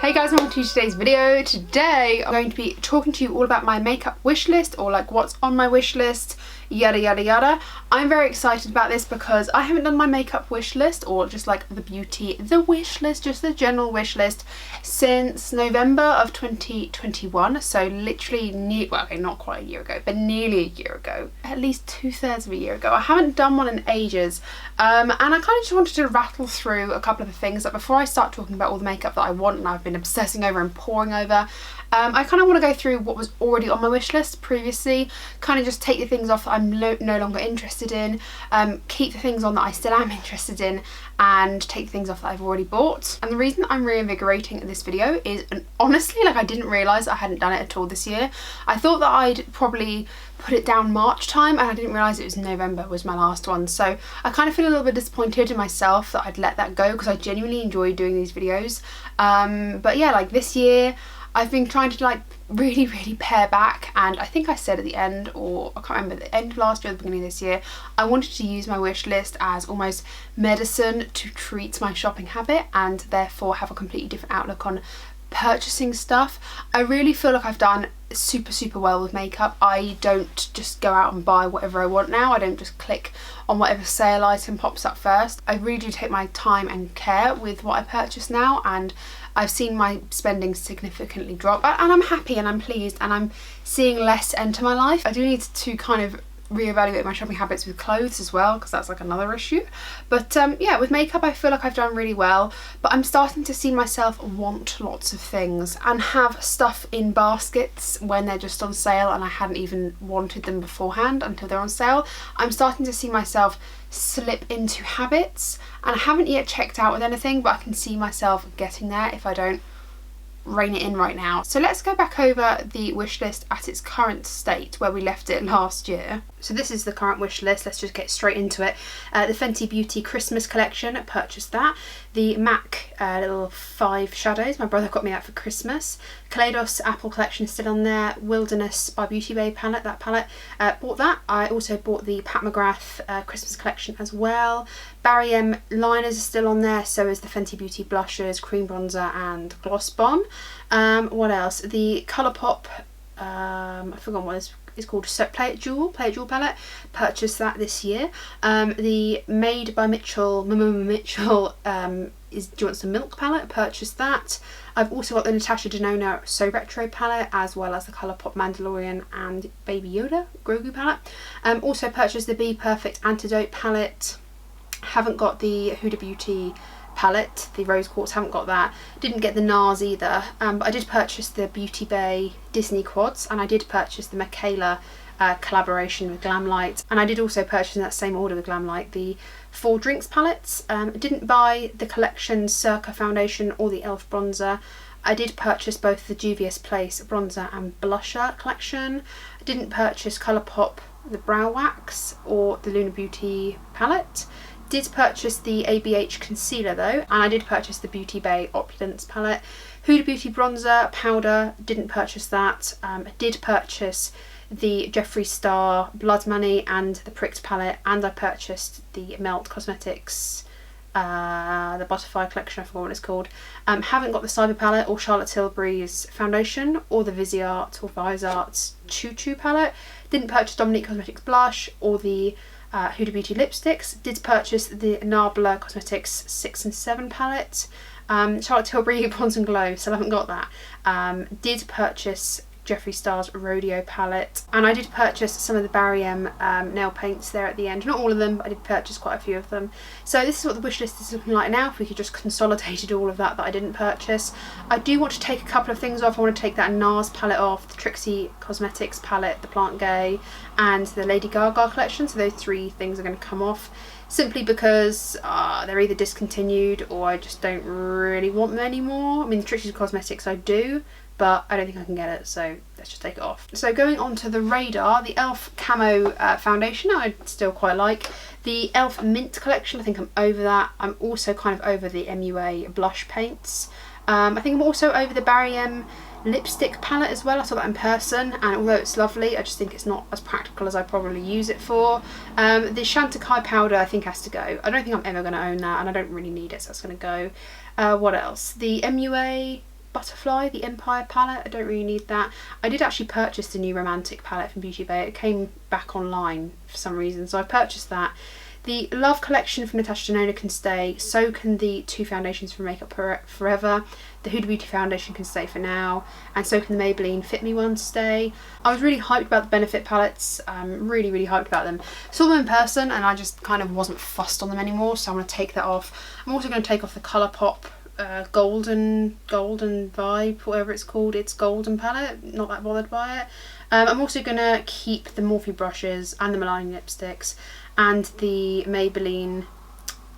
Hey guys, welcome to today's video. Today I'm going to be talking to you all about my makeup wish list, or like what's on my wish list, yada yada yada. I'm very excited about this because I haven't done my makeup wish list, or just like the wish list, just the general wish list, since November of 2021. So literally well, okay, not quite a year ago, but nearly a year ago, at least 2/3 of a year ago. I haven't done one in ages, and I kind of just wanted to rattle through a couple of the things that before I start talking about all the makeup that I want and I've been obsessing over and poring over. I kind of want to go through what was already on my wish list previously, kind of just take the things off that I'm no longer interested in, keep the things on that I still am interested in, and take the things off that I've already bought. And the reason I'm reinvigorating this video is, and honestly, like, I didn't realise I hadn't done it at all this year. I thought that I'd probably put it down March time, and I didn't realise it was November was my last one. So I kind of feel a little bit disappointed in myself that I'd let that go, because I genuinely enjoy doing these videos. But yeah, like this year I've been trying to like really pare back, and I think I said at the end, or I can't remember, the end of last year or the beginning of this year, I wanted to use my wish list as almost medicine to treat my shopping habit, and therefore have a completely different outlook on purchasing stuff. I really feel like I've done super well with makeup. I don't just go out and buy whatever I want now. I don't just click on whatever sale item pops up first. I really do take my time and care with what I purchase now, and I've seen my spending significantly drop, and I'm happy and I'm pleased, and I'm seeing less enter my life. I do need to kind of reevaluate my shopping habits with clothes as well, because that's like another issue. But yeah, with makeup I feel like I've done really well, but I'm starting to see myself want lots of things and have stuff in baskets when they're just on sale and I hadn't even wanted them beforehand until they're on sale. I'm starting to see myself slip into habits, and I haven't yet checked out with anything, but I can see myself getting there if I don't rein it in right now. So let's go back over the wish list at its current state, where we left it last year. So this is the current wish list. Let's just get straight into it. The Fenty Beauty Christmas collection, I purchased that. The MAC little 5 shadows, my brother got me that for Christmas. Kaleidos Apple collection is still on there. Wilderness by Beauty Bay palette, that palette, bought that. I also bought the Pat McGrath Christmas collection as well. Barry M liners are still on there, so is the Fenty Beauty blushes, cream bronzer and gloss bomb. What else? The Colourpop, I forgot what it's called, Play It Jewel palette, purchased that this year. The Made by Mitchell is Do You Want Some Milk palette, purchased that. I've also got the Natasha Denona So Retro palette, as well as the Colourpop Mandalorian and Baby Yoda Grogu palette. Also purchased the Be Perfect Antidote palette. Haven't got the Huda Beauty palette, the rose quartz, haven't got that. Didn't get the NARS either, but I did purchase the Beauty Bay Disney quads, and I did purchase the Michaela collaboration with Glamlite, and I did also purchase in that same order with Glamlite the 4 drinks palettes. Didn't buy the collection Circa foundation or the Elf bronzer. I did purchase both the Juvia's Place bronzer and blusher collection. I didn't purchase Colourpop the brow wax or the Luna Beauty palette. Did purchase the ABH concealer though, and I did purchase the Beauty Bay Opulence palette. Huda Beauty bronzer powder, didn't purchase that. I did purchase the Jeffree Star Blood Money and the Pricked palette, and I purchased the Melt Cosmetics the Butterfly collection, I forgot what it's called. Haven't got the Cyber palette or Charlotte Tilbury's foundation, or the Viseart or Viseart's Choo Choo palette. Didn't purchase Dominique Cosmetics blush or the Huda Beauty lipsticks. Did purchase the Nabla Cosmetics 6 and 7 palette. Charlotte Tilbury Bronze and Glow, still haven't got that. Did purchase Jeffree Star's Rodeo palette, and I did purchase some of the Barry M nail paints there at the end. Not all of them, but I did purchase quite a few of them. So this is what the wish list is looking like now, if we could just consolidated all of that I didn't purchase. I do want to take a couple of things off. I want to take that NARS palette off, the Trixie Cosmetics palette, the Plant Gay, and the Lady Gaga collection. So those 3 things are going to come off, simply because they're either discontinued or I just don't really want them anymore. I mean, the Trixie Cosmetics I do, but I don't think I can get it, so let's just take it off. So going on to the radar, the Elf Camo Foundation, I still quite like. The Elf Mint collection, I think I'm over that. I'm also kind of over the MUA blush paints. I think I'm also over the Barry M lipstick palette as well. I saw that in person, and although it's lovely, I just think it's not as practical as I probably use it for. The Chantecaille powder I think has to go. I don't think I'm ever going to own that, and I don't really need it, so that's going to go. What else? The MUA Butterfly, the Empire palette. I don't really need that. I did actually purchase the new Romantic palette from Beauty Bay. It came back online for some reason, so I purchased that. The Love collection from Natasha Denona can stay, so can the two foundations from Makeup Forever. The Huda Beauty foundation can stay for now, and so can the Maybelline Fit Me one stay. I was really hyped about the Benefit palettes, really hyped about them. Saw them in person and I just kind of wasn't fussed on them anymore, so I'm going to take that off. I'm also going to take off the Colourpop golden vibe, whatever it's called. It's golden palette, not that bothered by it. I'm also going to keep the Morphe brushes and the Milani lipsticks and the Maybelline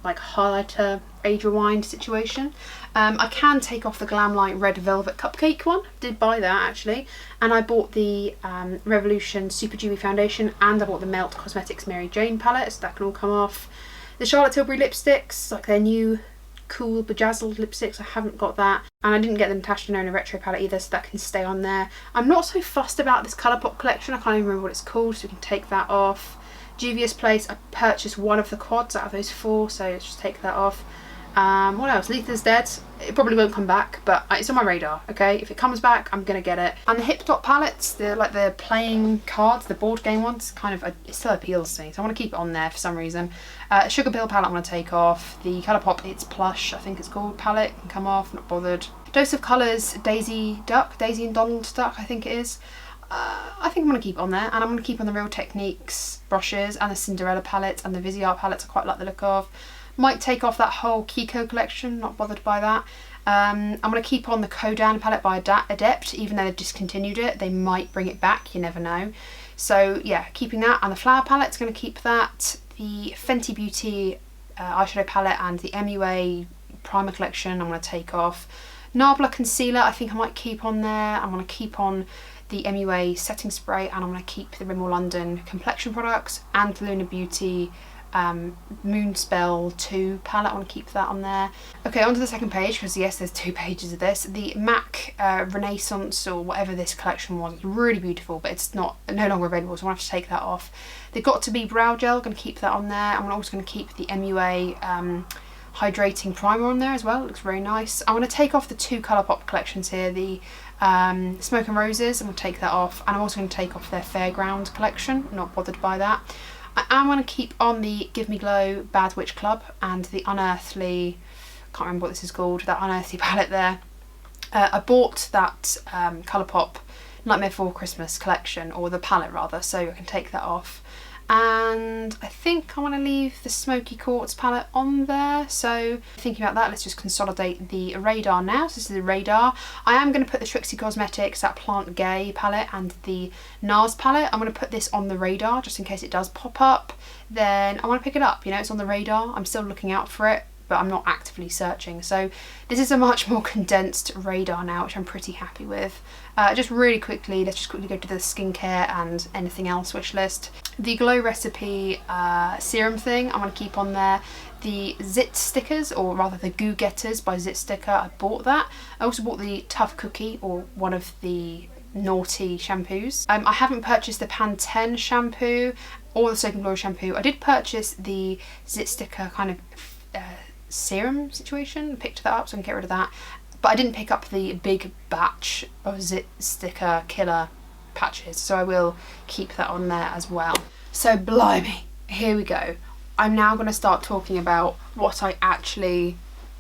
like highlighter age rewind situation. I can take off the Glamlite red velvet cupcake one, did buy that actually, and I bought the Revolution Super Dewy foundation, and I bought the Melt Cosmetics Mary Jane palette, so that can all come off. The Charlotte Tilbury lipsticks, like their new cool bedazzled lipsticks, I haven't got that, and I didn't get the Natasha Denona retro palette either, so that can stay on there. I'm not so fussed about this Colourpop collection, I can't even remember what it's called, so we can take that off. Juvia's Place, I purchased one of the quads out of those 4, so let's just take that off. What else? Letha's Dead. It probably won't come back, but it's on my radar, okay? If it comes back, I'm gonna get it. And the Hip Dot palettes, they're like the playing cards, the board game ones, kind of, it still appeals to me, so I want to keep it on there for some reason. Sugar Pill palette I'm gonna take off. The Colourpop It's Plush, I think it's called, palette can come off, not bothered. Dose of Colours, Daisy and Donald Duck, I think it is. I think I'm going to keep it on there, and I'm going to keep on the Real Techniques brushes and the Cinderella palette and the Viseart palettes I quite like the look of. Might take off that whole Kiko collection, not bothered by that. I'm going to keep on the Kodan palette by Adept, even though they've discontinued it. They might bring it back, you never know. So yeah, keeping that, and the Flower palette's going to keep that. The Fenty Beauty eyeshadow palette and the MUA primer collection I'm going to take off. Nabla concealer I think I might keep on there. I'm going to keep on the MUA setting spray, and I'm going to keep the Rimmel London complexion products and the Luna Beauty Moonspell 2 palette. I want to keep that on there. Okay, onto the second page, because yes, there's 2 pages of this. The MAC Renaissance, or whatever this collection was, it's really beautiful, but it's no longer available, so I'm going to have to take that off. The Got To Be Brow Gel, I'm going to keep that on there. I'm also going to keep the MUA hydrating primer on there as well. It looks very nice. I'm going to take off the 2 Colourpop collections here, the Smoke and Roses, I'm going to take that off, and I'm also going to take off their Fairground collection, not bothered by that. I am going to keep on the Give Me Glow Bad Witch Club and the Unearthly, can't remember what this is called, that Unearthly palette there. I bought that Colourpop Nightmare Before Christmas collection, or the palette rather, so I can take that off. And I think I want to leave the Smoky Quartz palette on there. So thinking about that, let's just consolidate the Radar now. So this is the Radar. I am going to put the Trixie Cosmetics, that Plant Gay palette, and the NARS palette. I'm going to put this on the radar just in case it does pop up. Then I want to pick it up, you know, it's on the radar. I'm still looking out for it, but I'm not actively searching. So this is a much more condensed radar now, which I'm pretty happy with. Just really quickly, let's just quickly go to the skincare and anything else wish list. The Glow Recipe serum thing, I'm going to keep on there. The Zit stickers, or rather the Goo Getters by Zit Sticker, I bought that. I also bought the Tough Cookie, or one of the naughty shampoos. I haven't purchased the Pantene shampoo or the Soap and Glory shampoo. I did purchase the Zit Sticker kind of serum situation, picked that up, so I can get rid of that. But I didn't pick up the big batch of Zit Sticker killer patches, so I will keep that on there as well. So blimey, here we go. I'm now going to start talking about what I actually,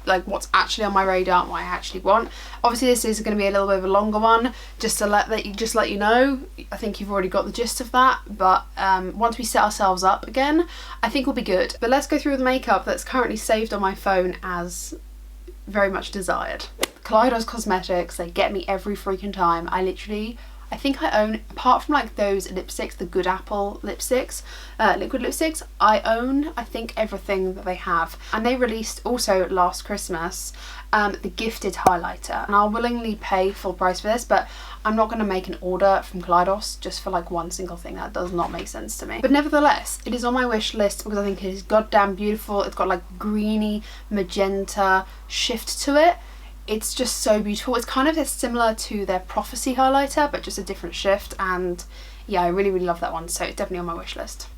like what's actually on my radar and what I actually want. Obviously this is going to be a little bit of a longer one, just to let you know. I think you've already got the gist of that, but once we set ourselves up again, I think we'll be good. But let's go through the makeup that's currently saved on my phone as very much desired. Kaleidos Cosmetics, they get me every freaking time. I think I own, apart from like those lipsticks, the Good Apple lipsticks, liquid lipsticks, I own, I think, everything that they have. And they released also last Christmas the Gifted highlighter, and I'll willingly pay full price for this, but I'm not going to make an order from Kaleidos just for like one single thing. That does not make sense to me. But nevertheless, it is on my wish list because I think it is goddamn beautiful. It's got like greeny magenta shift to it. It's just so beautiful. It's kind of similar to their Prophecy highlighter, but just a different shift, and yeah, I really, really love that one, so it's definitely on my wish list.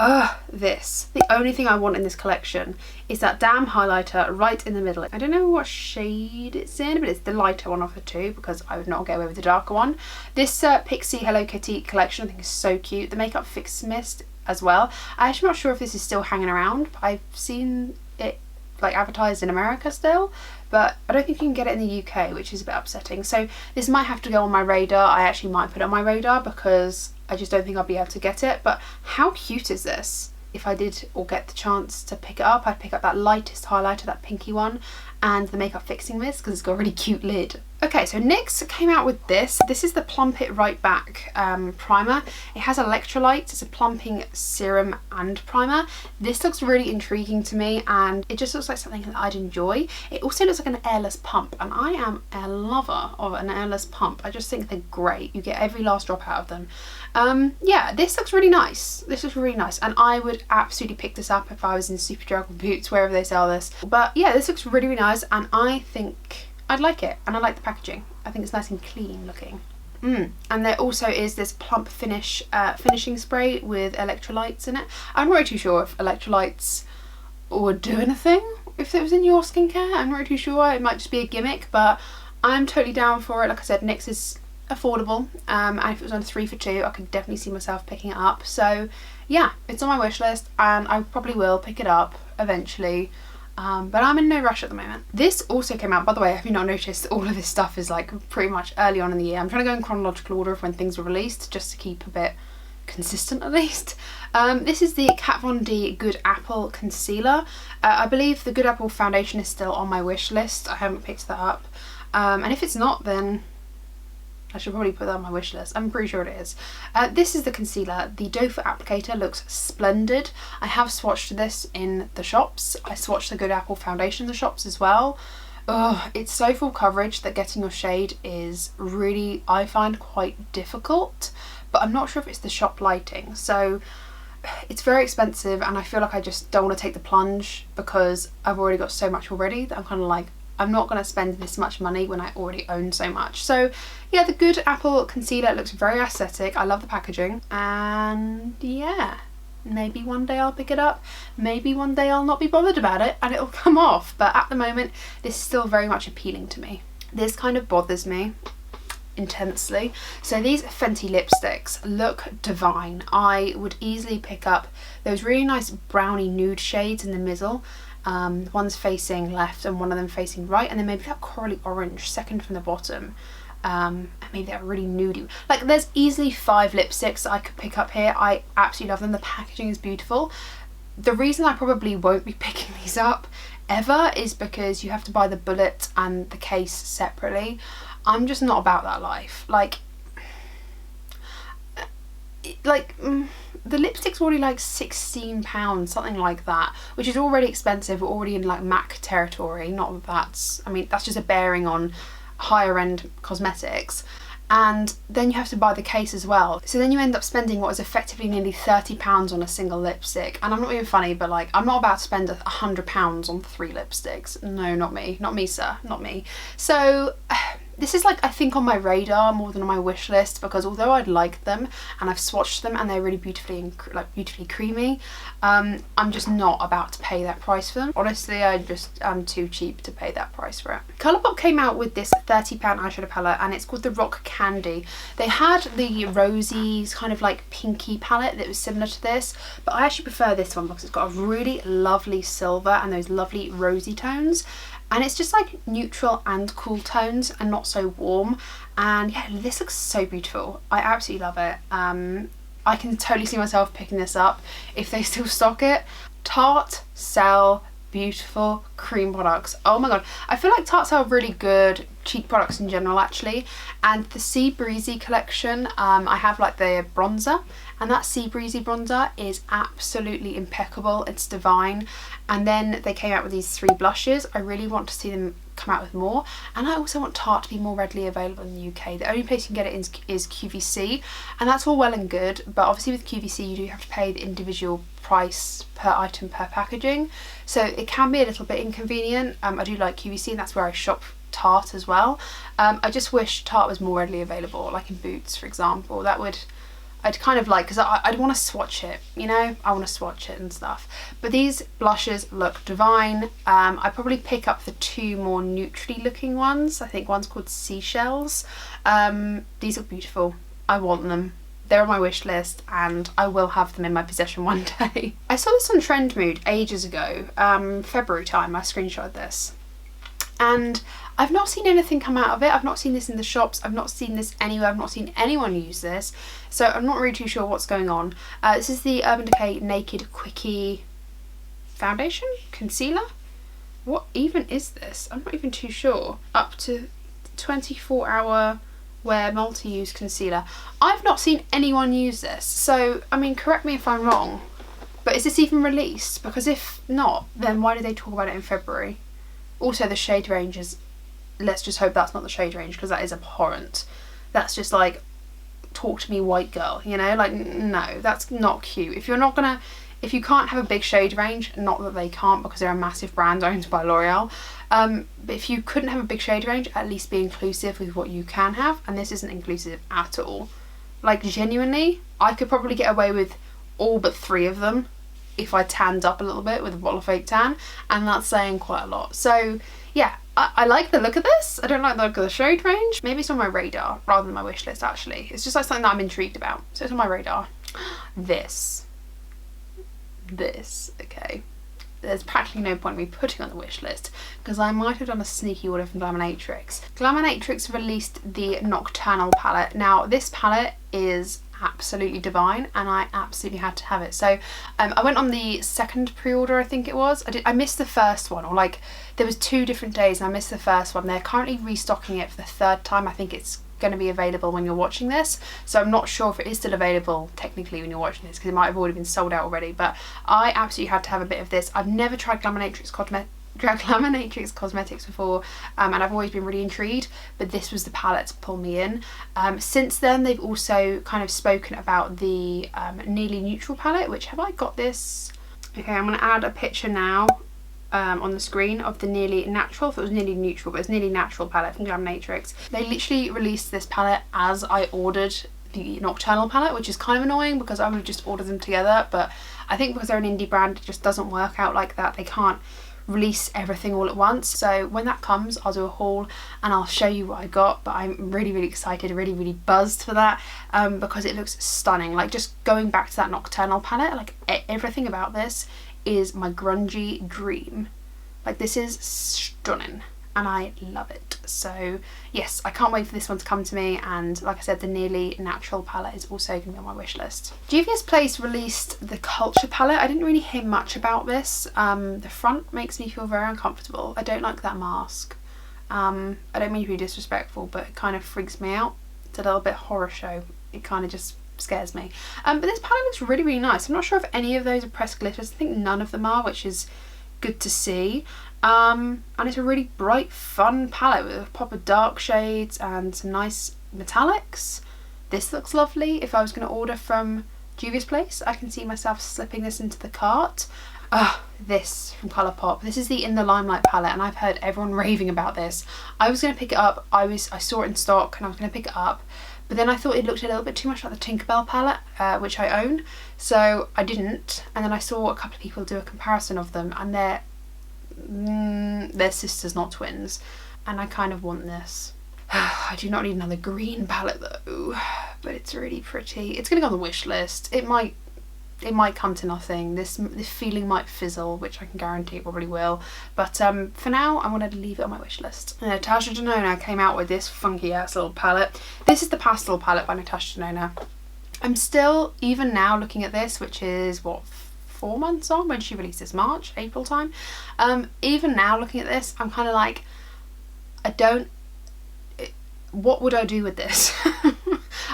This. The only thing I want in this collection is that damn highlighter right in the middle. I don't know what shade it's in, but it's the lighter one of the two because I would not get away with the darker one. This Pixie Hello Kitty collection I think is so cute. The Makeup Fix Mist as well. I'm actually not sure if this is still hanging around, but I've seen it like advertised in America still, but I don't think you can get it in the UK, which is a bit upsetting. So this might have to go on my radar. I actually might put it on my radar because I just don't think I'll be able to get it. But how cute is this? If I did or get the chance to pick it up, I'd pick up that lightest highlighter, that pinky one, and the Makeup Fixing Mist because it's got a really cute lid. Okay, so NYX came out with this. This is the Plump It Right Back primer. It has electrolytes. It's a plumping serum and primer. This looks really intriguing to me and it just looks like something that I'd enjoy. It also looks like an airless pump and I am a lover of an airless pump. I just think they're great. You get every last drop out of them. Yeah, this looks really nice. This looks really nice and I would absolutely pick this up if I was in Superdrug or Boots, wherever they sell this. But yeah, this looks really, really nice and I think I'd like it, and I like the packaging. I think it's nice and clean looking. And there also is this Plump Finish finishing spray with electrolytes in it. I'm not really too sure if electrolytes would do anything if it was in your skincare. I'm not really too sure. It might just be a gimmick, but I'm totally down for it. Like I said, NYX is affordable, and if it was on 3 for 2, I could definitely see myself picking it up. So yeah, it's on my wish list, and I probably will pick it up eventually. But I'm in no rush at the moment. This also came out, by the way, have you not noticed all of this stuff is like pretty much early on in the year. I'm trying to go in chronological order of when things were released just to keep a bit consistent at least. This is the Kat Von D Good Apple Concealer. I believe the Good Apple Foundation is still on my wish list. I haven't picked that up. And if it's not, then I should probably put that on my wish list. I'm pretty sure it is. This is the concealer. The doe foot applicator looks splendid. I have swatched this in the shops. I swatched the Good Apple Foundation in the shops as well. Oh, it's so full coverage that getting your shade is really, I find, quite difficult. But I'm not sure if it's the shop lighting. So it's very expensive and I feel like I just don't want to take the plunge because I've already got so much already that I'm kind of like, I'm not going to spend this much money when I already own so much. So yeah, the Good Apple Concealer looks very aesthetic. I love the packaging and yeah, maybe one day I'll pick it up. Maybe one day I'll not be bothered about it and it'll come off. But at the moment, this is still very much appealing to me. This kind of bothers me intensely. So these Fenty lipsticks look divine. I would easily pick up those really nice brownie nude shades in the middle. One's facing left and one of them facing right, and then maybe that corally orange second from the bottom, and maybe that really nudie. Like there's easily 5 lipsticks that I could pick up here. I absolutely love them. The packaging is beautiful. The reason I probably won't be picking these up ever is because you have to buy the bullet and the case separately. I'm just not about that life. The lipstick's already like £16, something like that, which is already expensive. We're already in like MAC territory. Not that that's, I mean, that's just a bearing on higher end cosmetics. And then you have to buy the case as well. So then you end up spending what is effectively nearly £30 on a single lipstick. And I'm not being funny, but like, I'm not about to spend £100 on 3 lipsticks. No, not me. Not me, sir. Not me. So this is like, I think, on my radar more than on my wish list, because although I'd like them and I've swatched them and they're really beautifully beautifully creamy, I'm just not about to pay that price for them. Honestly, I'm too cheap to pay that price for it. Colourpop came out with this £30 eyeshadow palette and it's called the Rock Candy. They had the rosy kind of like pinky palette that was similar to this, but I actually prefer this one because it's got a really lovely silver and those lovely rosy tones. And it's just like neutral and cool tones and not so warm. And yeah, this looks so beautiful. I absolutely love it. I can totally see myself picking this up if they still stock it. Tarte sell beautiful cream products. Oh my god, I feel like Tarte sell really good cheap products in general actually. And the Sea Breezy collection, I have like the bronzer, and that Sea Breezy bronzer is absolutely impeccable. It's divine. And then they came out with these 3 blushes. I really want to see them come out with more, and I also want Tarte to be more readily available in the UK. The only place you can get it is QVC, and that's all well and good, but obviously with QVC you do have to pay the individual price per item per packaging, so it can be a little bit inconvenient. I do like QVC and that's where I shop Tarte as well. I just wish Tarte was more readily available, like in Boots for example. That would, I'd kind of like, because I'd want to swatch it, you know, I want to swatch it and stuff. But these blushes look divine. I probably pick up the two more neutrally looking ones. I think one's called Seashells. These look beautiful. I want them. They're on my wish list and I will have them in my possession one day. I saw this on Trend Mood ages ago, February time. I screenshotted this. And I've not seen anything come out of it. I've not seen this in the shops. I've not seen this anywhere. I've not seen anyone use this. So I'm not really too sure what's going on. This is the Urban Decay Naked Quickie Foundation? Concealer? What even is this? I'm not even too sure. Up to 24-hour wear multi-use concealer. I've not seen anyone use this. So, I mean, correct me if I'm wrong. But is this even released? Because if not, then why did they talk about it in February? Also, the shade range is, let's just hope that's not the shade range, because that is abhorrent. That's just like, talk to me white girl, you know, like, no, that's not cute. If you're not gonna, if you can't have a big shade range, not that they can't because they're a massive brand owned by L'Oreal, but if you couldn't have a big shade range, at least be inclusive with what you can have, and this isn't inclusive at all. Like, genuinely, I could probably get away with all but 3 of them if I tanned up a little bit with a bottle of fake tan, and that's saying quite a lot. So yeah, I like the look of this. I don't like the look of the shade range. Maybe it's on my radar rather than my wish list actually. It's just like something that I'm intrigued about. So it's on my radar. This, okay. There's practically no point in me putting on the wish list because I might have done a sneaky order from Laminatrix. Laminatrix released the Nocturnal palette. Now this palette is absolutely divine and I absolutely had to have it. So I went on the second pre-order, I think it was. I missed the first one, or like there was 2 different days and I missed the first one. They're currently restocking it for the 3rd time. I think it's going to be available when you're watching this, so I'm not sure if it is still available technically when you're watching this because it might have already been sold out already, but I absolutely had to have a bit of this. I've never tried Laminatrix Cosmetics before, and I've always been really intrigued, but this was the palette to pull me in. Since then they've also kind of spoken about the Nearly Neutral palette, which, have I got this? Okay, I'm going to add a picture now on the screen of the Nearly Natural. If it was Nearly Neutral, but it's Nearly Natural palette from Glamnatrix. They literally released this palette as I ordered the Nocturnal palette, which is kind of annoying because I would have just ordered them together, but I think because they're an indie brand it just doesn't work out like that. They can't release everything all at once, so when that comes I'll do a haul and I'll show you what I got. But I'm really excited, really buzzed for that, because it looks stunning. Like, just going back to that Nocturnal palette, like everything about this is my grungy dream. Like, this is stunning and I love it. So yes, I can't wait for this one to come to me, and like I said, the Nearly Natural palette is also going to be on my wish list. Juvia's Place released the Culture palette. I didn't really hear much about this. The front makes me feel very uncomfortable. I don't like that mask. I don't mean to be disrespectful, but it kind of freaks me out. It's a little bit horror show. It kind of just scares me. But this palette looks really nice. I'm not sure if any of those are pressed glitters. I think none of them are, which is good to see. And it's a really bright, fun palette with a pop of dark shades and some nice metallics. This looks lovely. If I was going to order from Juvia's Place, I can see myself slipping this into the cart. This from Colourpop. This is the In the Limelight palette, and I've heard everyone raving about this. I was going to pick it up. I saw it in stock and I was going to pick it up, but then I thought it looked a little bit too much like the Tinkerbell palette, which I own, so I didn't. And then I saw a couple of people do a comparison of them, and they're sisters, not twins, and I kind of want this. I do not need another green palette though, but it's really pretty. It's gonna go on the wish list. It might come to nothing. This feeling might fizzle, which I can guarantee it probably will, but for now I wanted to leave it on my wish list. Natasha Denona came out with this funky ass little palette. This is the Pastel palette by Natasha Denona. I'm still, even now looking at this, which is what, 4 months on, when she released this, March, April time. Even now looking at this, I'm kind of like, what would I do with this?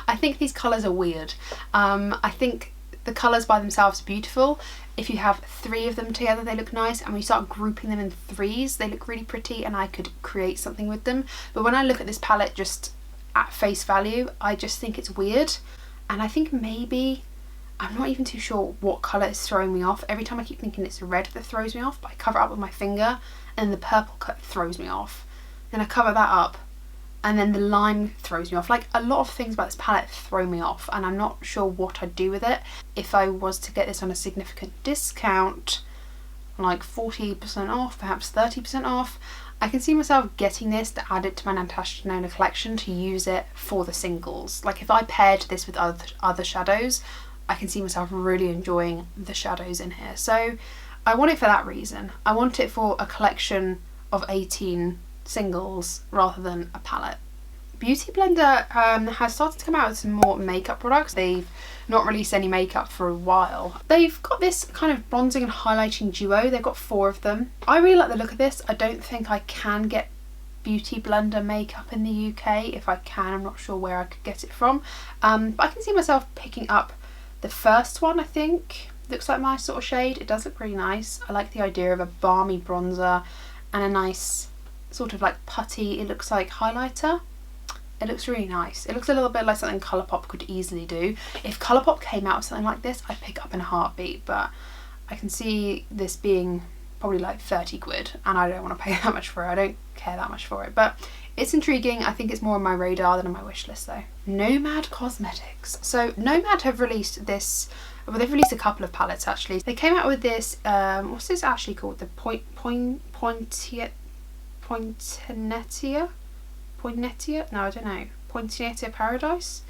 I think these colours are weird. I think the colours by themselves are beautiful. If you have 3 of them together, they look nice, and when you start grouping them in 3s, they look really pretty, and I could create something with them. But when I look at this palette just at face value, I just think it's weird, and I think maybe, I'm not even too sure what colour is throwing me off. Every time I keep thinking it's red that throws me off, but I cover it up with my finger and the purple throws me off. Then I cover that up and then the line throws me off. Like, a lot of things about this palette throw me off, and I'm not sure what I'd do with it. If I was to get this on a significant discount, like 40% off, perhaps 30% off, I can see myself getting this to add it to my Natasha Denona collection, to use it for the singles. Like, if I paired this with other shadows, I can see myself really enjoying the shadows in here. So I want it for that reason. I want it for a collection of 18 singles rather than a palette. Beauty Blender has started to come out with some more makeup products. They've not released any makeup for a while. They've got this kind of bronzing and highlighting duo. They've got 4 of them. I really like the look of this. I don't think I can get Beauty Blender makeup in the UK. If I can, I'm not sure where I could get it from. But I can see myself picking up the first one, I think. Looks like my sort of shade. It does look pretty nice. I like the idea of a balmy bronzer and a nice sort of like putty, it looks like, highlighter. It looks really nice. It looks a little bit like something Colourpop could easily do. If Colourpop came out with something like this, I'd pick it up in a heartbeat, but I can see this being probably like 30 quid, and I don't want to pay that much for it. I don't care that much for it, but it's intriguing. I think it's more on my radar than on my wish list though. Nomad Cosmetics. So Nomad have released this, well, they've released a couple of palettes actually. They came out with this, what's this actually called? The Poinsettia? No, I don't know. Poinsettia Paradise?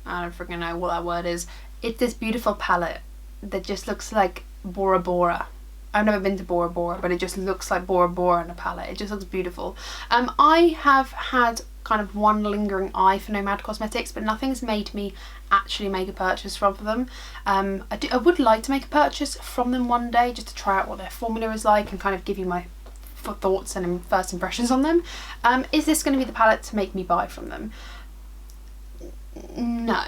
I don't freaking know what that word is. It's this beautiful palette that just looks like Bora Bora. I've never been to Bora Bora, but it just looks like Bora Bora in a palette. It just looks beautiful. I have had kind of one lingering eye for Nomad Cosmetics, but nothing's made me actually make a purchase from them. I would like to make a purchase from them one day, just to try out what their formula is like and kind of give you my thoughts and first impressions on them. Is this going to be the palette to make me buy from them? No,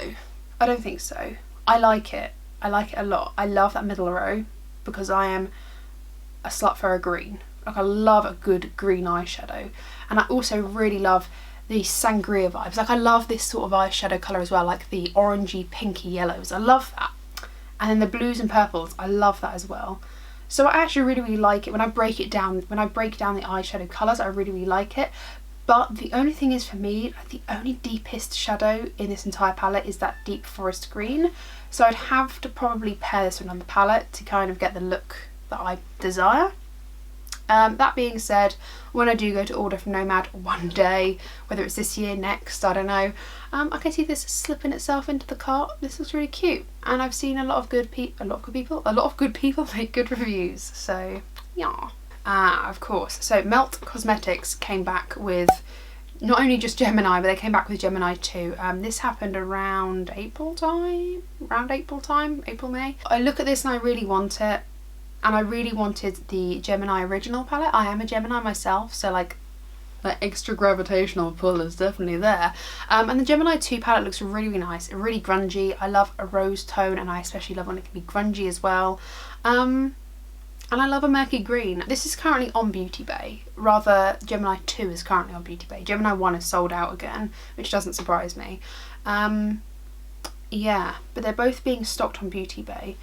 I don't think so. I like it. I like it a lot. I love that middle row because I am a slut for a green. Like, I love a good green eyeshadow, and I also really love the sangria vibes. Like, I love this sort of eyeshadow colour as well, like the orangey pinky yellows. I love that. And then the blues and purples, I love that as well. So I actually really like it. When I break down the eyeshadow colours, I really like it. But the only thing is, for me, the only deepest shadow in this entire palette is that deep forest green. So I'd have to probably pair this with another palette to kind of get the look that I desire. That being said, when I do go to order from Nomad one day, whether it's this year, next, I don't know, I can see this slipping itself into the cart. This looks really cute, and I've seen a lot of good people make good reviews, so yeah. Of course, so Melt Cosmetics came back with not only just Gemini, but they came back with Gemini 2. This happened around April, May. I look at this and I really want it. And I really wanted the Gemini original palette. I am a Gemini myself, so like that extra gravitational pull is definitely there. And the Gemini 2 palette looks really, really nice, really grungy. I love a rose tone, and I especially love when it can be grungy as well. And I love a murky green. This is currently on Beauty Bay. Rather, Gemini 2 is currently on Beauty Bay. Gemini 1 is sold out again, which doesn't surprise me. Yeah, but they're both being stocked on Beauty Bay.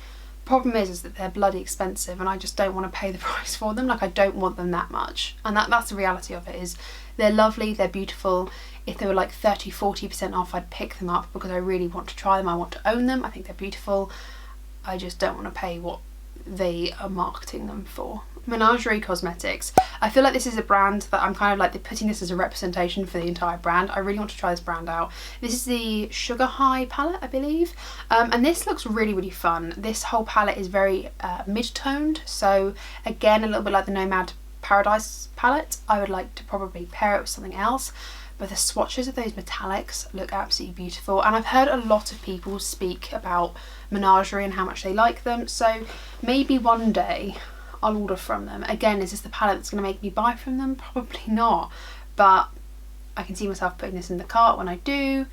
Problem is that they're bloody expensive, and I just don't want to pay the price for them. Like, I don't want them that much, and that's the reality of it. Is they're lovely, they're beautiful. If they were like 30-40% off, I'd pick them up because I really want to try them. I want to own them. I think they're beautiful. I just don't want to pay what they are marketing them for. Menagerie Cosmetics. I feel like this is a brand that I'm kind of like putting this as a representation for the entire brand. I really want to try this brand out. This is the Sugar High palette, I believe, and this looks really, really fun. This whole palette is very mid-toned, so again, a little bit like the Nomad Paradise palette. I would like to probably pair it with something else, but the swatches of those metallics look absolutely beautiful, and I've heard a lot of people speak about Menagerie and how much they like them, so maybe one day I'll order from them. Again, is this the palette that's going to make me buy from them? Probably not, but I can see myself putting this in the cart when I do.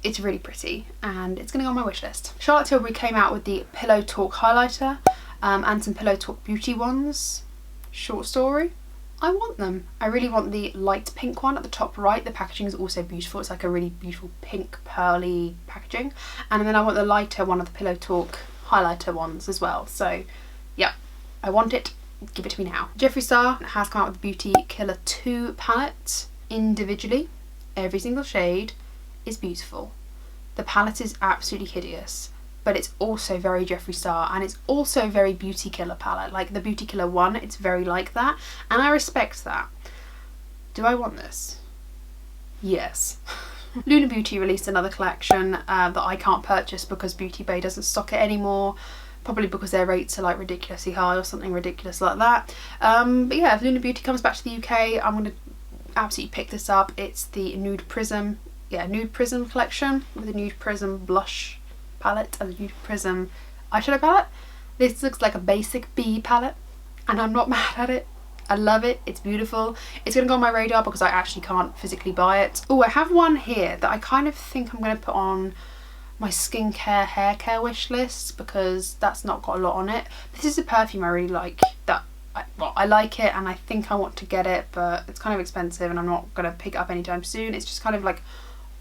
It's really pretty, and it's going to go on my wish list. Charlotte Tilbury came out with the Pillow Talk highlighter and some Pillow Talk beauty ones. Short story, I want them. I really want the light pink one at the top right. The packaging is also beautiful. It's like a really beautiful pink pearly packaging, and then I want the lighter one of the Pillow Talk highlighter ones as well. So yeah, I want it. Give it to me now. Jeffree Star has come out with the Beauty Killer 2 palette. individually, every single shade is beautiful. The palette is absolutely hideous, but it's also very Jeffree Star, and it's also very Beauty Killer palette. Like the Beauty Killer one, it's very like that, and I respect that. Do I want this? Yes. Luna Beauty released another collection that I can't purchase because Beauty Bay doesn't stock it anymore. Probably because their rates are like ridiculously high or something ridiculous like that. But yeah, if Luna Beauty comes back to the UK, I'm going to absolutely pick this up. It's the Nude Prism, Nude Prism collection with the Nude Prism blush palette and the Nude Prism eyeshadow palette. This looks like a basic B palette, and I'm not mad at it. I love it, it's beautiful. It's going to go on my radar because I actually can't physically buy it. Oh, I have one here that I kind of think I'm going to put on my skincare hair care wish list because that's not got a lot on it. This is a perfume I really like. I like it and I think I want to get it, but it's kind of expensive and I'm not going to pick it up anytime soon. It's just kind of like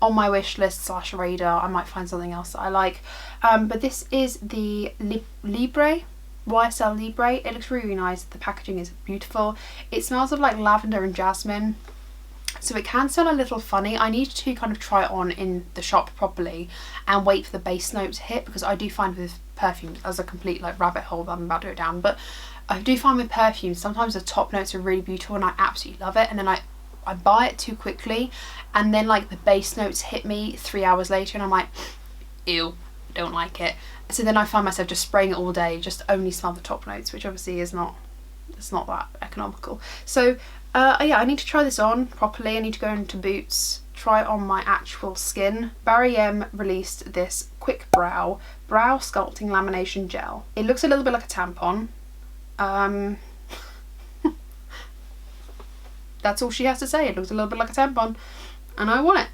on my wish list / radar. I might find something else that I like. But this is the Libre, YSL Libre. It looks really nice. The packaging is beautiful. It smells of like lavender and jasmine. So it can smell a little funny. I need to kind of try it on in the shop properly and wait for the base note to hit, because I do find with perfumes, as a complete like rabbit hole that I'm about to go down, but I do find with perfumes sometimes the top notes are really beautiful and I absolutely love it, and then I buy it too quickly and then like the base notes hit me 3 hours later and I'm like, ew, don't like it. So then I find myself just spraying it all day, just only smell the top notes, which obviously is not, it's not that economical. So yeah, I need to try this on properly. I need to go into Boots, try it on my actual skin. Barry M released this Quick Brow Sculpting Lamination Gel. It looks a little bit like a tampon. That's all she has to say. It looks a little bit like a tampon and I want it.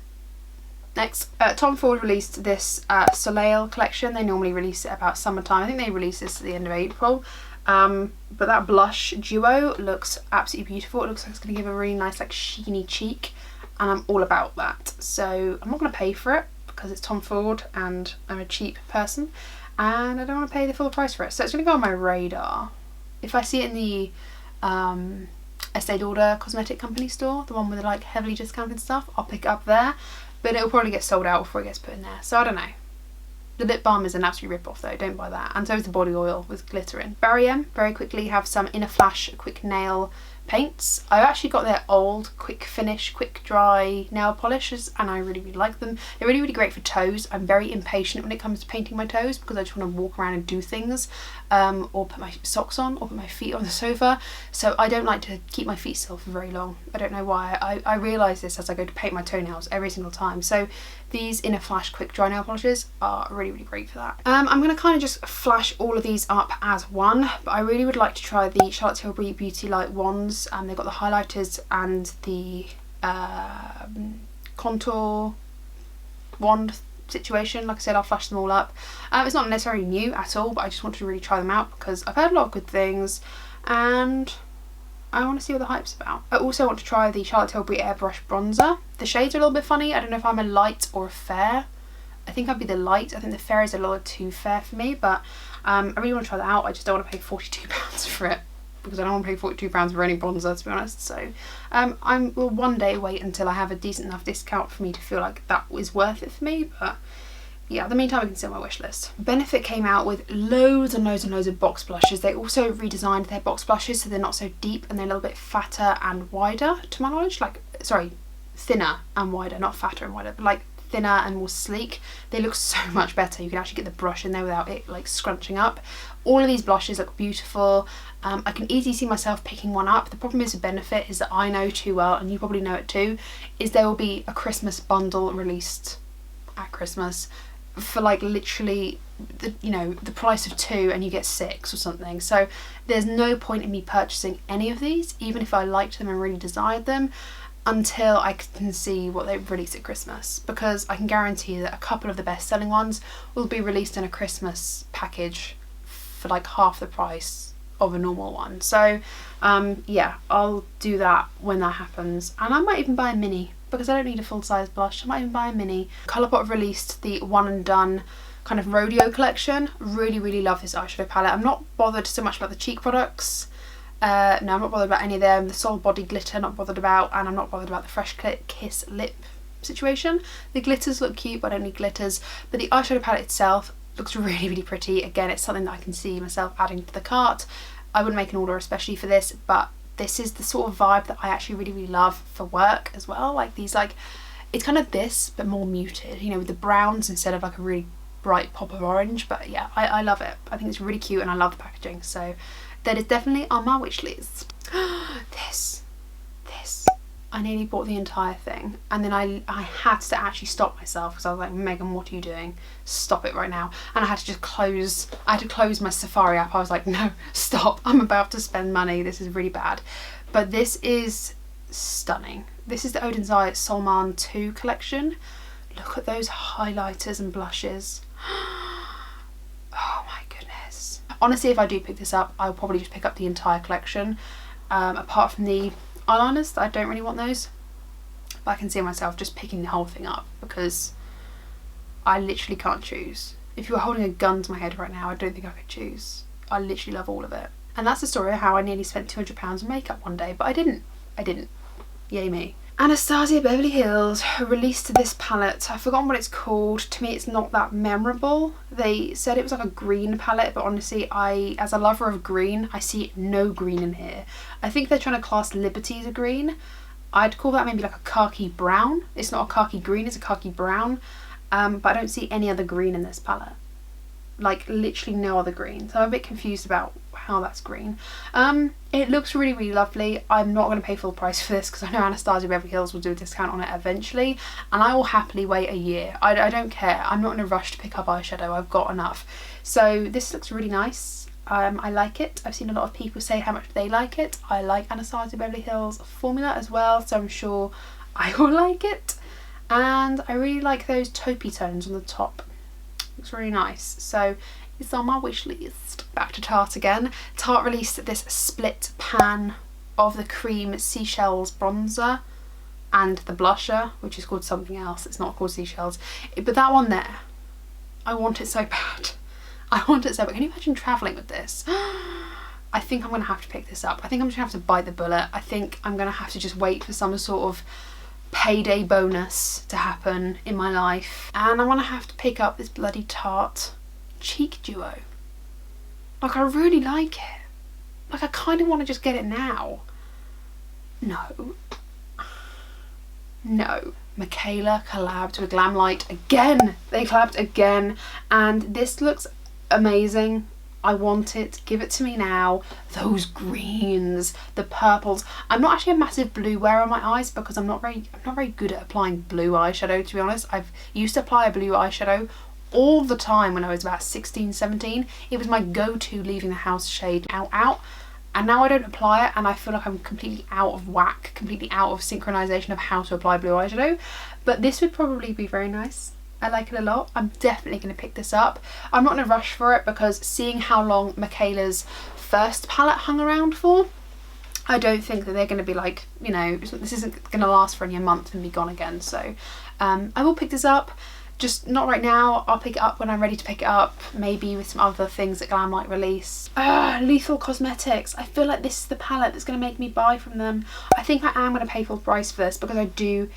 Next, Tom Ford released this Soleil collection. They normally release it about summertime. I think they released this at the end of April. But that blush duo looks absolutely beautiful. It looks like it's going to give a really nice like sheeny cheek, and I'm all about that. So I'm not going to pay for it because it's Tom Ford and I'm a cheap person and I don't want to pay the full price for it. So it's going to go on my radar. If I see it in the Estee Lauder cosmetic company store, the one with the like heavily discounted stuff, I'll pick it up there, but it'll probably get sold out before it gets put in there. So I don't know. The lip balm is an absolute rip-off though, don't buy that. And so is the body oil with glitter in. Barry M very quickly have some Inner Flash quick nail paints. I've actually got their old quick finish, quick dry nail polishes and I really like them. They're really great for toes. I'm very impatient when it comes to painting my toes because I just want to walk around and do things, or put my socks on or put my feet on the sofa. So I don't like to keep my feet still for very long. I don't know why. I realise this as I go to paint my toenails every single time. So these Inner Flash quick dry nail polishes are really great for that. I'm going to kind of just flash all of these up as one, but I really would like to try the Charlotte Tilbury Beauty Light wands. They've got the highlighters and the contour wand situation. Like I said, I'll flash them all up. It's not necessarily new at all, but I just want to really try them out because I've heard a lot of good things and I want to see what the hype's about. I also want to try the Charlotte Tilbury Airbrush Bronzer. The shades are a little bit funny. I don't know if I'm a light or a fair. I think I'd be the light. I think the fair is a little too fair for me, but I really want to try that out. I just don't want to pay £42 for it because I don't want to pay £42 for any bronzer, to be honest. So I will one day wait until I have a decent enough discount for me to feel like that is worth it for me, but yeah, in the meantime, I can see on my wish list. Benefit came out with loads of box blushes. They also redesigned their box blushes so they're not so deep and they're a little bit fatter and wider, to my knowledge. Like, sorry, thinner and wider, not fatter and wider, but like thinner and more sleek. They look so much better. You can actually get the brush in there without it like scrunching up. All of these blushes look beautiful. I can easily see myself picking one up. The problem is with Benefit is that I know too well, and you probably know it too, is there will be a Christmas bundle released at Christmas for like literally the price of 2 and you get 6 or something. So there's no point in me purchasing any of these, even if I liked them and really desired them, until I can see what they release at Christmas, because I can guarantee that a couple of the best selling ones will be released in a Christmas package for like half the price of a normal one. So yeah, I'll do that when that happens, and I might even buy a mini because I don't need a full-size blush. I might even buy a mini. Colourpop released the One and Done kind of rodeo collection. Really love this eyeshadow palette. I'm not bothered so much about the cheek products. No, I'm not bothered about any of them. The Soul Body glitter, not bothered about, and I'm not bothered about the Fresh Kiss lip situation. The glitters look cute, but I don't need glitters. But the eyeshadow palette itself looks really, really pretty. Again, it's something that I can see myself adding to the cart. I wouldn't make an order especially for this, but this is the sort of vibe that I actually really, really love for work as well. Like these, like, it's kind of this, but more muted, you know, with the browns instead of like a really bright pop of orange. But yeah, I love it. I think it's really cute and I love the packaging. So that is definitely on my wish list. This. I nearly bought the entire thing, and then I had to actually stop myself because I was like, Megan, what are you doing? Stop it right now. And I had to close my Safari app. I was like, no, stop. I'm about to spend money. This is really bad. But this is stunning. This is the Oden's Solman 2 collection. Look at those highlighters and blushes. Oh my goodness. Honestly, if I do pick this up, I'll probably just pick up the entire collection. Apart from the eyeliners, I don't really want those, but I can see myself just picking the whole thing up because I literally can't choose. If you were holding a gun to my head right now, I don't think I could choose. I literally love all of it. And that's the story of how I nearly spent £200 on makeup one day, but I didn't. Yay me. Anastasia Beverly Hills released this palette. I've forgotten what it's called. To me, it's not that memorable. They said it was like a green palette, but honestly, as a lover of green, I see no green in here. I think they're trying to class Liberty as a green. I'd call that maybe like a khaki brown. It's not a khaki green, it's a khaki brown. But I don't see any other green in this palette. Like literally no other green. So I'm a bit confused about how that's green. It looks really, really lovely. I'm not going to pay full price for this because I know Anastasia Beverly Hills will do a discount on it eventually, and I will happily wait a year. I don't care. I'm not in a rush to pick up eyeshadow. I've got enough. So this looks really nice. I like it. I've seen a lot of people say how much they like it. I like Anastasia Beverly Hills formula as well, so I'm sure I will like it. And I really like those taupey tones on the top. Looks really nice. So it's on my wish list. Back to Tarte again. Tarte released this split pan of the cream Seashells bronzer and the blusher, which is called something else. It's not called Seashells. But that one there, I want it so bad. I want it so bad. Can you imagine travelling with this? I think I'm going to have to pick this up. I think I'm just going to have to bite the bullet. I think I'm going to have to just wait for some sort of payday bonus to happen in my life. And I'm going to have to pick up this bloody Tarte Cheek Duo. Like, I really like it. Like, I kind of want to just get it now. No. Michaela collabed with Glamlite again. They collabed again, and this looks amazing. I want it. Give it to me now. Those greens, the purples. I'm not actually a massive blue wearer on my eyes because I'm not very good at applying blue eyeshadow, to be honest. I've used to apply a blue eyeshadow all the time when I was about 16, 17. It was my go-to leaving the house shade out. And now I don't apply it, and I feel like I'm completely out of whack, completely out of synchronization of how to apply blue eyeshadow. But this would probably be very nice. I like it a lot. I'm definitely going to pick this up. I'm not in a rush for it because seeing how long Michaela's first palette hung around for, I don't think that they're going to be like, you know, this isn't going to last for only a month and be gone again. So I will pick this up. Just not right now. I'll pick it up when I'm ready to pick it up, maybe with some other things that Glam might release. Lethal Cosmetics. I feel like this is the palette that's going to make me buy from them. I think I am going to pay full price for this because I do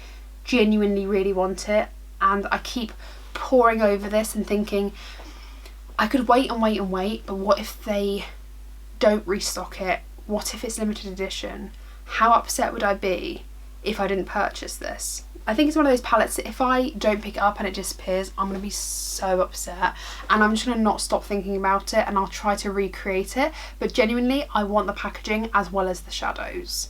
genuinely really want it, and I keep poring over this and thinking I could wait and wait and wait, but what if they don't restock it? What if it's limited edition? How upset would I be if I didn't purchase this? I think it's one of those palettes that if I don't pick it up and it disappears, I'm going to be so upset, and I'm just going to not stop thinking about it, and I'll try to recreate it. But genuinely, I want the packaging as well as the shadows,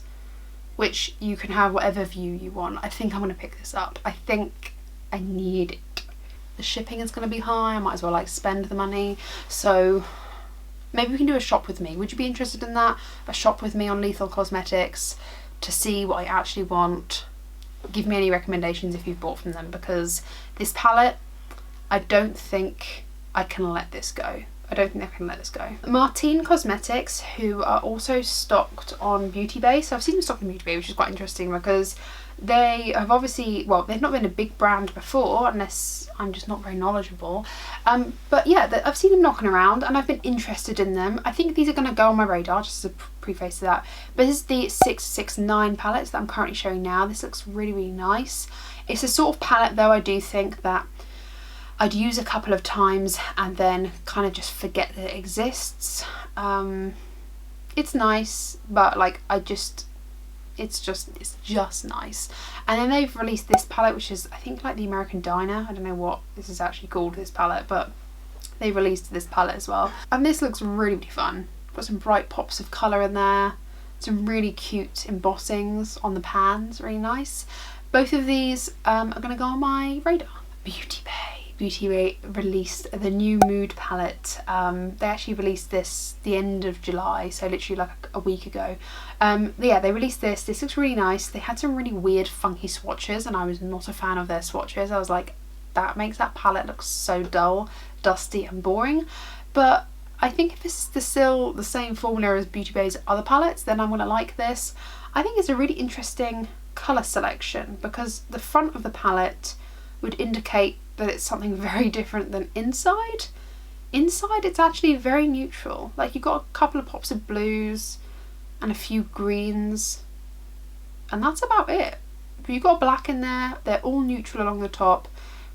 which you can have whatever view you want. I think I'm going to pick this up. I think I need it. The shipping is going to be high. I might as well like spend the money. So maybe we can do a shop with me. Would you be interested in that? A shop with me on Lethal Cosmetics to see what I actually want. Give me any recommendations if you've bought from them, because this palette, I don't think I can let this go. I don't think they can let this go. Martine Cosmetics, who are also stocked on Beauty Bay. So I've seen them stocked on Beauty Bay, which is quite interesting because they have obviously, well, they've not been a big brand before, unless I'm just not very knowledgeable. But yeah, I've seen them knocking around and I've been interested in them. I think these are going to go on my radar, just as a preface to that. But this is the 669 palette that I'm currently showing now. This looks really, really nice. It's a sort of palette though I do think that I'd use a couple of times and then kind of just forget that it exists. It's nice, but like it's just nice. And then they've released this palette, which is I think like the American Diner. I don't know what this is actually called, this palette, but they released this palette as well. And this looks really, really fun. Got some bright pops of colour in there, some really cute embossings on the pans, really nice. Both of these are going to go on my radar. Beauty Bay. Beauty Bay released the new Nude palette. They actually released this the end of July, so literally like a week ago. Yeah, they released this. This looks really nice. They had some really weird funky swatches and I was not a fan of their swatches. I was like, that makes that palette look so dull, dusty and boring. But I think if this is still the same formula as Beauty Bay's other palettes, then I'm going to like this. I think it's a really interesting colour selection because the front of the palette would indicate that it's something very different than inside. Inside it's actually very neutral. Like you've got a couple of pops of blues and a few greens and that's about it. But you've got black in there, they're all neutral along the top.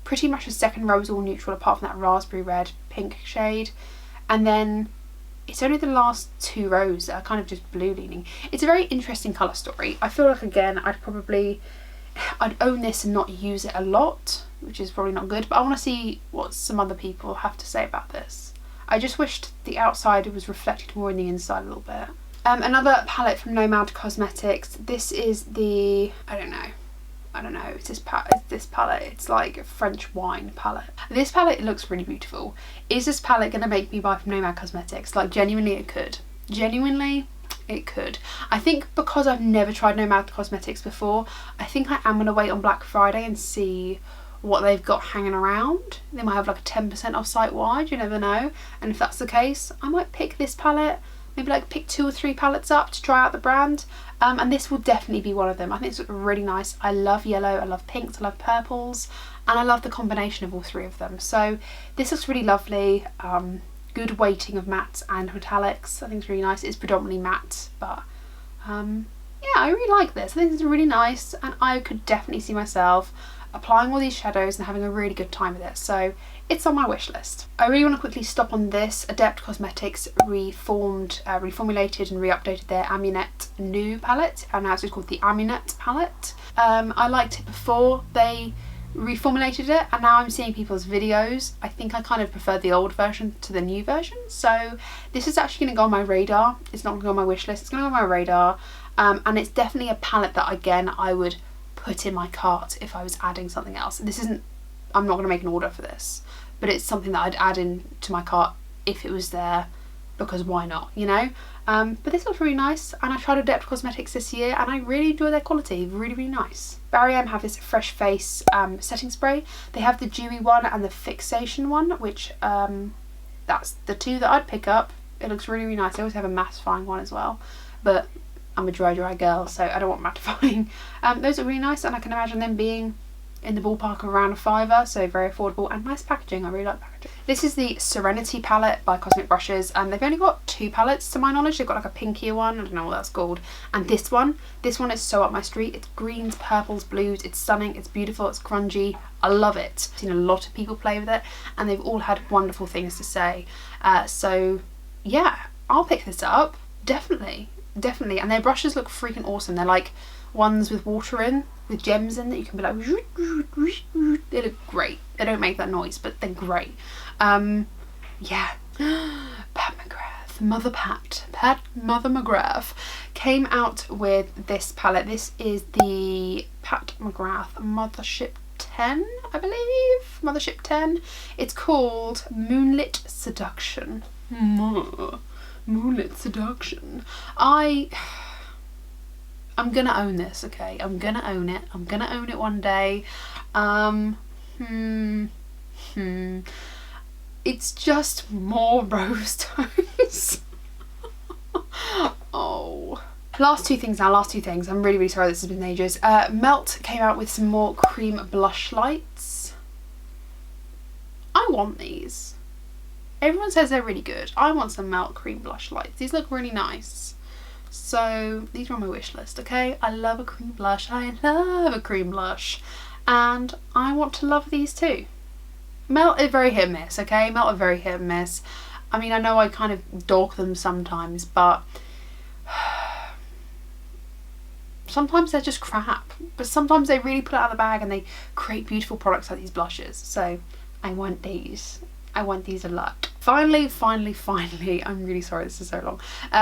Pretty much the second row is all neutral apart from that raspberry red pink shade. And then it's only the last two rows that are kind of just blue leaning. It's a very interesting colour story. I feel like again I'd own this and not use it a lot, which is probably not good, but I want to see what some other people have to say about this. I just wished the outside was reflected more in the inside a little bit. Another palette from Nomad Cosmetics. This is the, I don't know, it's this palette. It's like a French wine palette. This palette looks really beautiful. Is this palette going to make me buy from Nomad Cosmetics? Like genuinely it could. Genuinely it could. I think because I've never tried Nomad Cosmetics before, I think I am going to wait on Black Friday and see what they've got hanging around. They might have like a 10% off site wide, you never know. And if that's the case, I might pick this palette, maybe like pick 2 or 3 palettes up to try out the brand. And this will definitely be one of them. I think it's really nice. I love yellow, I love pinks, I love purples, and I love the combination of all 3 of them. So this looks really lovely. Good weighting of mattes and metallics. I think it's really nice. It's predominantly matte, but yeah, I really like this. I think it's really nice and I could definitely see myself applying all these shadows and having a really good time with it. So it's on my wish list. I really want to quickly stop on this. Adept Cosmetics reformulated and re-updated their Amulet Nude palette, and now it's called the Amulet palette. I liked it before they reformulated it, and now I'm seeing people's videos. I think I kind of prefer the old version to the new version, so this is actually going to go on my radar. It's not going to go on my wish list, it's going to go on my radar. And it's definitely a palette that again I would put in my cart if I was adding something else. This isn't, I'm not going to make an order for this, but it's something that I'd add in to my cart if it was there, because why not, you know. But this looks really nice, and I tried Adept Cosmetics this year and I really enjoy their quality. Really, really nice. Barry M have this Fresh Face setting spray. They have the dewy one and the fixation one, which that's the 2 that I'd pick up. It looks really, really nice. They always have a mattifying one as well, but I'm a dry girl, so I don't want mattifying. Those are really nice, and I can imagine them being in the ballpark of around a £5, so very affordable and nice packaging. I really like packaging. This is the Serenity palette by Cosmic Brushes, and they've only got 2 palettes to my knowledge. They've got like a pinkier one, I don't know what that's called, and this one is so up my street. It's greens, purples, blues. It's stunning, it's beautiful, it's grungy. I love it. I've seen a lot of people play with it and they've all had wonderful things to say. So yeah, I'll pick this up, definitely. And their brushes look freaking awesome. They're like ones with water in, with gems in, that you can be like, they look great. They don't make that noise, but they're great. Yeah. Pat McGrath, Mother McGrath came out with this palette. This is the Pat McGrath Mothership 10, I believe. Mothership 10. It's called Moonlit Seduction. Moonlit Seduction. I'm gonna own this, okay? I'm gonna own it. I'm gonna own it one day. it's just more rose tones. Oh. Last two things. I'm really sorry this has been ages. Melt came out with some more cream blush lights. I want these. Everyone says they're really good. I want some Melt cream blush lights. These look really nice. So these are on my wish list, okay? I love a cream blush. I love a cream blush. And I want to love these too. Melt is very hit and miss, okay? Melt are very hit and miss. I mean, I know I kind of dog them sometimes, but sometimes they're just crap. But sometimes they really put it out of the bag and they create beautiful products like these blushes. So I want these. I want these a lot. Finally, I'm really sorry this is so long.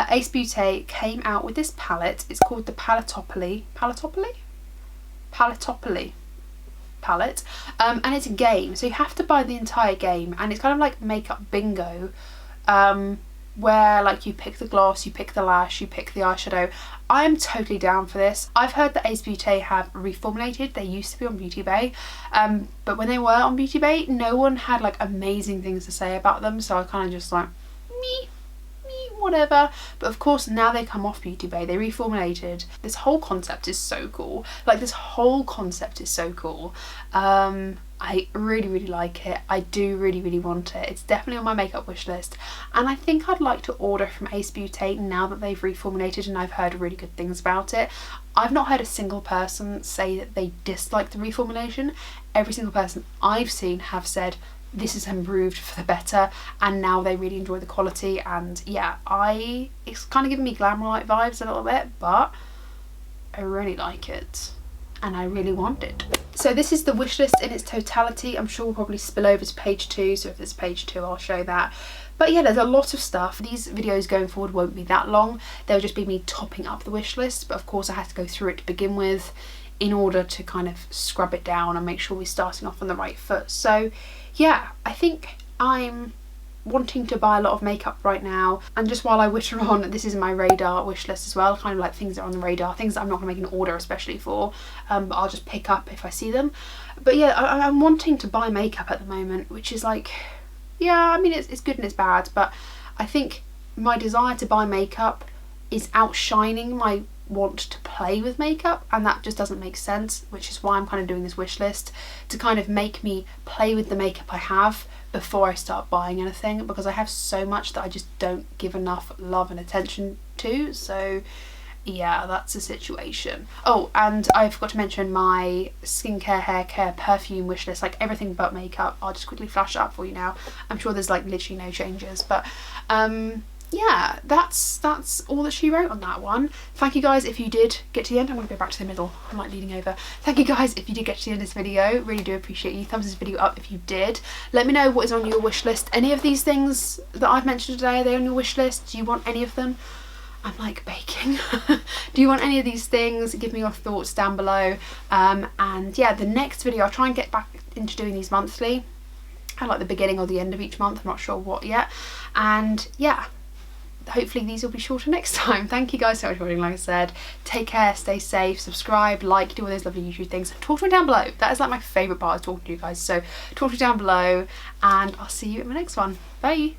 Ace Beauté came out with this palette. It's called the Palettopoly palette, and it's a game, so you have to buy the entire game, and it's kind of like makeup bingo, where like you pick the gloss, you pick the lash, you pick the eyeshadow. I am totally down for this. I've heard that Ace Beauté have reformulated. They used to be on Beauty Bay, but when they were on Beauty Bay, no one had like amazing things to say about them, so I kind of just like, me, whatever. But of course now they come off Beauty Bay, they reformulated. This whole concept is so cool. Like, this whole concept is so cool. I really like it. I do really want it. It's definitely on my makeup wish list, and I think I'd like to order from Ace Beauté now that they've reformulated and I've heard really good things about it. I've not heard a single person say that they dislike the reformulation. Every single person I've seen have said this is improved for the better, and now they really enjoy the quality. And yeah, it's kind of giving me Glamlite vibes a little bit, but I really like it and I really want it. So this is the wish list in its totality. I'm sure we'll probably spill over to page 2, so if there's page 2 I'll show that. But yeah, there's a lot of stuff. These videos going forward won't be that long. They'll just be me topping up the wish list, but of course I had to go through it to begin with in order to kind of scrub it down and make sure we're starting off on the right foot. So yeah, I think I'm wanting to buy a lot of makeup right now, and just while I witter on, this is my radar wish list as well, kind of like things that are on the radar, things that I'm not going to make an order especially for, but I'll just pick up if I see them. But yeah, I'm wanting to buy makeup at the moment, which is like, yeah, I mean it's good and it's bad, but I think my desire to buy makeup is outshining my want to play with makeup, and that just doesn't make sense, which is why I'm kind of doing this wish list, to kind of make me play with the makeup I have before I start buying anything, because I have so much that I just don't give enough love and attention to. So yeah, that's the situation. Oh, and I forgot to mention my skincare, hair care, perfume wish list, like everything but makeup. I'll just quickly flash it up for you now. I'm sure there's like literally no changes, but yeah, that's all that she wrote on that one. Thank you guys if you did get to the end. I'm going to go back to the middle, I'm like leaning over. Thank you guys if you did get to the end of this video. Really do appreciate you. Thumbs this video up if you did. Let me know what is on your wish list. Any of these things that I've mentioned today, are they on your wish list? Do you want any of them? I'm like baking. Do you want any of these things? Give me your thoughts down below. And yeah, the next video, I'll try and get back into doing these monthly, kind of like the beginning or the end of each month, I'm not sure what yet. And yeah, hopefully these will be shorter next time. Thank you guys so much for watching. Like I said, take care, stay safe, subscribe, like, do all those lovely YouTube things. Talk to me down below. That is like my favourite part of talking to you guys. So talk to me down below, and I'll see you in my next one. Bye.